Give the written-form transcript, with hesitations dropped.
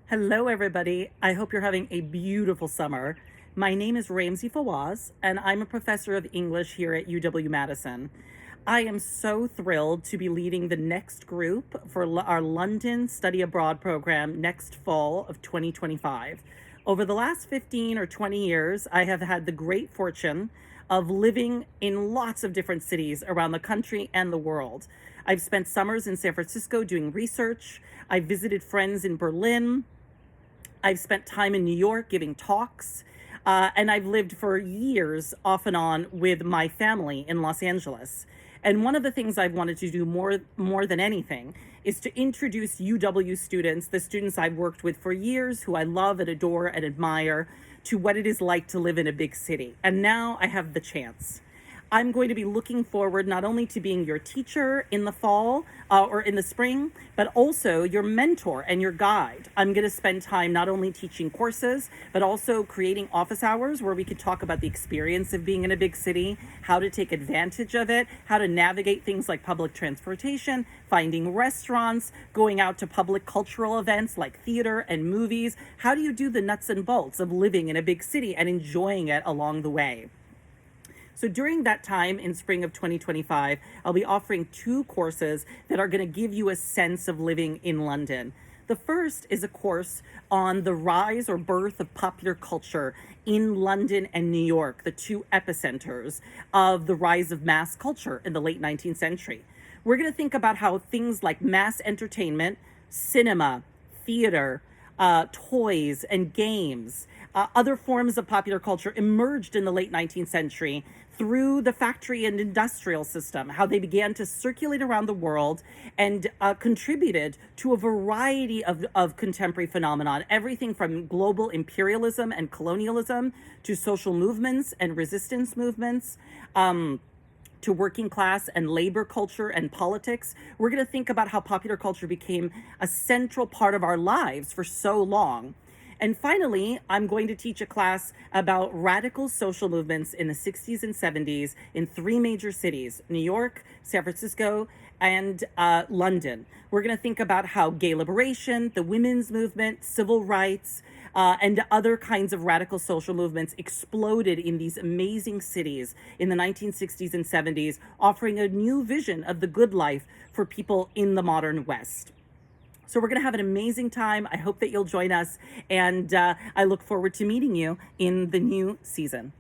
Hello, everybody. I hope you're having a beautiful summer. My name is Ramsey Fawaz, and I'm a professor of English here at UW-Madison. I am so thrilled to be leading the next group for our London Study Abroad program next fall of 2025. Over the last 15 or 20 years, I have had the great fortune of living in lots of different cities around the country and the world. I've spent summers in San Francisco doing research. I've visited friends in Berlin. I've spent time in New York giving talks, and I've lived for years off and on with my family in Los Angeles. And one of the things I've wanted to do more than anything is to introduce UW students, the students I've worked with for years, who I love and adore and admire, to what it is like to live in a big city. And now I have the chance. I'm going to be looking forward not only to being your teacher in the fall or in the spring, but also your mentor and your guide. I'm going to spend time not only teaching courses, but also creating office hours where we could talk about the experience of being in a big city, how to take advantage of it, how to navigate things like public transportation, finding restaurants, going out to public cultural events like theater and movies. How do you do the nuts and bolts of living in a big city and enjoying it along the way? So during that time in spring of 2025, I'll be offering two courses that are going to give you a sense of living in London. The first is a course on the rise or birth of popular culture in London and New York, the two epicenters of the rise of mass culture in the late 19th century. We're going to think about how things like mass entertainment, cinema, theater, toys and games, other forms of popular culture emerged in the late 19th century through the factory and industrial system, how they began to circulate around the world and contributed to a variety of contemporary phenomenon, everything from global imperialism and colonialism to social movements and resistance movements, to working class and labor culture and politics. We're going to think about how popular culture became a central part of our lives for so long. And finally, I'm going to teach a class about radical social movements in the 60s and 70s in three major cities: New York, San Francisco, and London. We're going to think about how gay liberation, the women's movement, civil rights, and other kinds of radical social movements exploded in these amazing cities in the 1960s and 70s, offering a new vision of the good life for people in the modern West. So we're going to have an amazing time. I hope that you'll join us, and I look forward to meeting you in the new season.